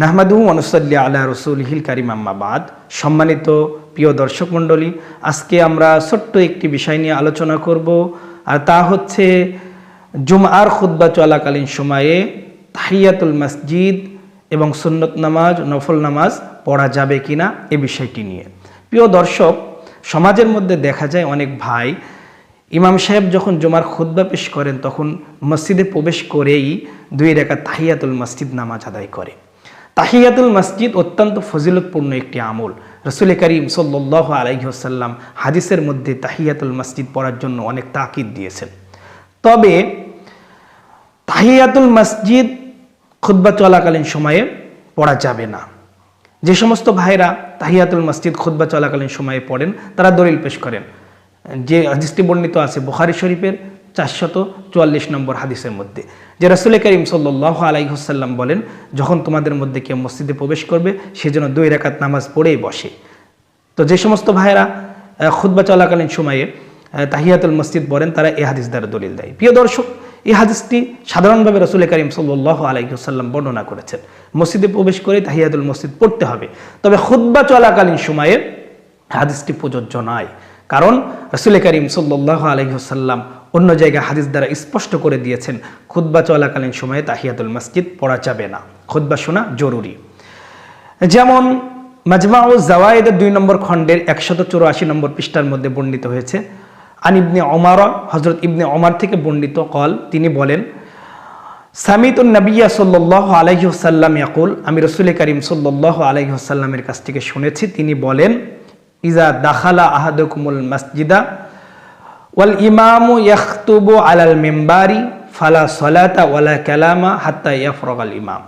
নাহমাদুহু ওয়া নুসাল্লি আলা রাসূলিহিল কারীম, আম্মা বাদ। সম্মানিত প্রিয় দর্শক মণ্ডলী, আজকে আমরা ছোট্ট একটি বিষয় নিয়ে আলোচনা করব, আর তা হচ্ছে জুমআর খুতবা চলাকালীন সময়ে তাহিয়াতুল মসজিদ এবং সুন্নত নামাজ, নফল নামাজ পড়া যাবে কিনা এ বিষয়টি নিয়ে। প্রিয় দর্শক, সমাজের মধ্যে দেখা যায় অনেক ভাই ইমাম সাহেব যখন জুমার খুতবা পেশ করেন তখন মসজিদে প্রবেশ করেই 2 রাকাত তাহিয়াতুল মসজিদ নামাজ আদায় করে। তাহিয়াতুল মসজিদ অত্যন্ত ফজিলতপূর্ণ একটি আমল। রাসূল করিম সাল্লাল্লাহু আলাইহি ওয়াসাল্লাম হাদিসের মধ্যে তাহিয়াতুল মসজিদ পড়ার জন্য অনেক তাকিদ দিয়েছেন। তবে তাহিয়াতুল মসজিদ খুতবা চলাকালীন সময়ে পড়া যাবে না। যে সমস্ত ভাইরা তাহিয়াতুল মসজিদ খুতবা চলাকালীন সময়ে পড়েন তারা দলিল পেশ করেন। যে হাদিসটি বর্ণিত আছে বুখারী শরীফের 444 নম্বর হাদিসের মধ্যে, যে রাসূল করিম সাল্লাল্লাহু আলাইহি ওয়াসাল্লাম বলেন, যখন তোমাদের মধ্যে কেউ মসজিদে প্রবেশ করবে সেজন্য 2 রাকাত নামাজ পড়েই বসে। তো যে সমস্ত ভাইরা খুতবা চলাকালীন সময়ে তাহিয়াতুল মসজিদ পড়েন তারা এই হাদিস দ্বারা দলিল দেয়। প্রিয় দর্শক, এই হাদিসটি সাধারণভাবে রাসূল করিম সাল্লাল্লাহু আলাইহি ওয়াসাল্লাম বর্ণনা করেছেন, মসজিদে প্রবেশ করে তাহিয়াতুল মসজিদ পড়তে হবে। তবে খুতবা চলাকালীন সময়ে হাদিসটি প্রযোজ্য নয়, কারণ রাসূল করিম সাল্লাল্লাহু আলাইহি ওয়াসাল্লাম অন্য জায়গায় হাদিস দ্বারা স্পষ্ট করে দিয়েছেন খুতবা চলাকালীন সময়ে তাহিয়াতুল মসজিদ পড়া যাবে না, খুতবা শোনা জরুরি। যেমন মাজমাউজ জাওয়ায়েদের 2 নম্বর খণ্ডের 184 নম্বর পৃষ্ঠার মধ্যে বর্ণিত হয়েছে, আন ইবনে ওমর, হযরত ইবনে ওমর থেকে বর্ণিত কল, তিনি বলেন, সামিতুন নবিয়্যা সাল্লাল্লাহু আলাইহি ওয়াসাল্লাম ইয়াকুল, আমি রাসূল করিম সাল্লাল্লাহু আলাইহি ওয়াসাল্লামের কাছ থেকে শুনেছি, তিনি বলেন, ইজা দাখালা আহাদুকুমুল মসজিদা ওয়াল ইমামু ইয়াখতুবু আলাল মিম্বারি ফালা সালাতা ওয়ালা কালামা হাত্তা ইয়াফরাগাল ইমাম।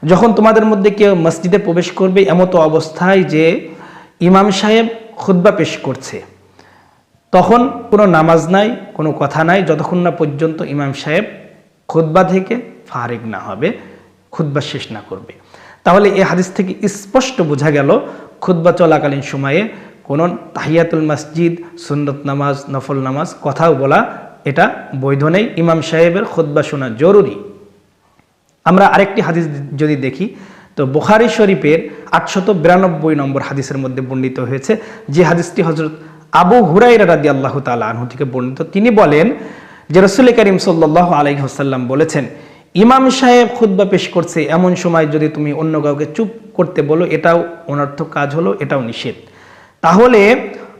যখন তোমাদের মধ্যে কেউ মসজিদে প্রবেশ করবে এমত অবস্থায় যে ইমাম সাহেব খুতবা পেশ করছে, তখন কোনো নামাজ নাই, কোনো কথা নাই, যতক্ষণ না পর্যন্ত ইমাম সাহেব খুতবা থেকে ফারিগ না হবে, খুতবা শেষ না করবে। তাহলে এই হাদিস থেকে স্পষ্ট বোঝা গেল খুতবা চলাকালীন সময়ে কোন তাহিয়াতুল মসজিদ, সুন্নত নামাজ, নফল নামাজ কথাও বলা এটা বৈধ নেই, ইমাম সাহেবের খুতবা শোনা জরুরি। আমরা আরেকটি হাদিস যদি দেখি তো বুখারী শরীফের 892 নম্বর হাদিসের মধ্যে বর্ণিত হয়েছে, যে হাদিসটি হযরত আবু হুরায়রা রাদিয়াল্লাহু তাআলা আনহু থেকে বর্ণিত। তিনি বলেন যে রাসূল করিম সাল্লাল্লাহু আলাইহি ওয়াসাল্লাম বলেছেন, ইমাম সাহেব খুতবা পেশ করছে এমন সময় যদি তুমি অন্য কাউকে চুপ করতে বলো, এটাও অনর্থক কাজ হলো, এটাও নিষেধ। তাহলে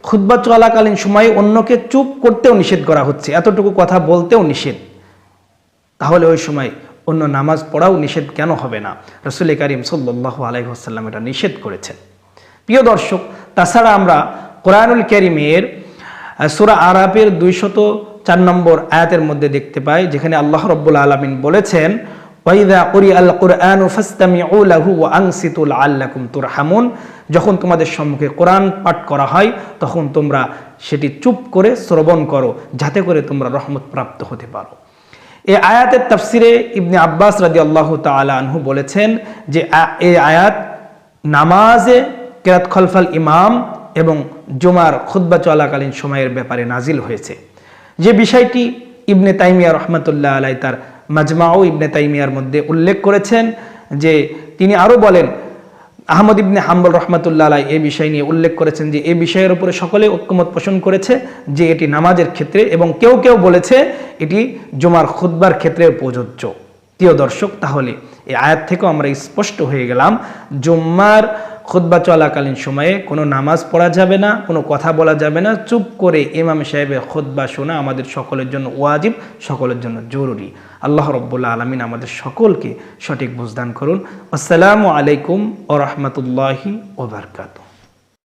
খুতবা চলাকালীন সময়ে অন্যকে চুপ করতেও নিষেধ করা হচ্ছে, এতটুকু কথা বলতেও নিষেধ, তাহলে ওই সময় অন্য নামাজ পড়াও নিষেধ কেন হবে না? রাসূল করিম সাল্লাল্লাহু আলাইহি ওয়াসাল্লাম এটা নিষেধ করেছেন। প্রিয় দর্শক, তাছাড়া আমরা কোরআনুল কারীমের সূরা আরাফের 204 নম্বর আয়াতের মধ্যে দেখতে পাই, যেখানে আল্লাহ রাব্বুল আলামিন বলেছেন, ওয়াইযা কুরিআল কুরআনু ফাসতামিউ লাহু ওয়া আনসিতু লাআল্লাকুম তুরহামুন। যখন তোমাদের সম্মুখে কোরআন পাঠ করা হয় তখন তোমরা সেটি চুপ করে শ্রবণ করো, যাতে করে তোমরা রহমত প্রাপ্ত হতে পারো। এই আয়াতের তাফসিরে ইবনে আব্বাস রাদিয়াল্লাহু তাআলা আনহু বলেছেন যে এই আয়াত নামাজে কিরাত খলফাল ইমাম এবং জুমার খুতবা চলাকালীন সময়ের ব্যাপারে নাজিল হয়েছে। যে বিষয়টি ইবনে তাইমিয়া রাহমাতুল্লাহ আলাইহি তার মাজমাউ ইবনে তাইমিয়ার মধ্যে উল্লেখ করেছেন, যে তিনি আরো বলেন, আহমদ ইবনে হাম্বল রাহমাতুল্লাহ আলাইহি এই বিষয় নিয়ে উল্লেখ করেছেন যে এই বিষয়ের উপরে সকলে ঐকমত পোষণ করেছে যে এটি নামাজের ক্ষেত্রে, এবং কেউ কেউ বলেছে এটি জুমার খুতবার ক্ষেত্রে প্রযোজ্য। প্রিয় দর্শক, তাহলে এই আয়াত থেকেও আমরা স্পষ্ট হয়ে গেলাম জুম্মার খুতবা চলাকালীন সময়ে কোনো নামাজ পড়া যাবে না, কোনো কথা বলা যাবে না, চুপ করে ইমাম সাহেবের খুতবা শোনা আমাদের সকলের জন্য ওয়াজিব, সকলের জন্য জরুরি। আল্লাহ রাব্বুল আলামিন আমাদের সকলকে সঠিক বুঝদান করুন। আসসালামু আলাইকুম ওয়া রাহমাতুল্লাহি ওয়া বারাকাতুহু।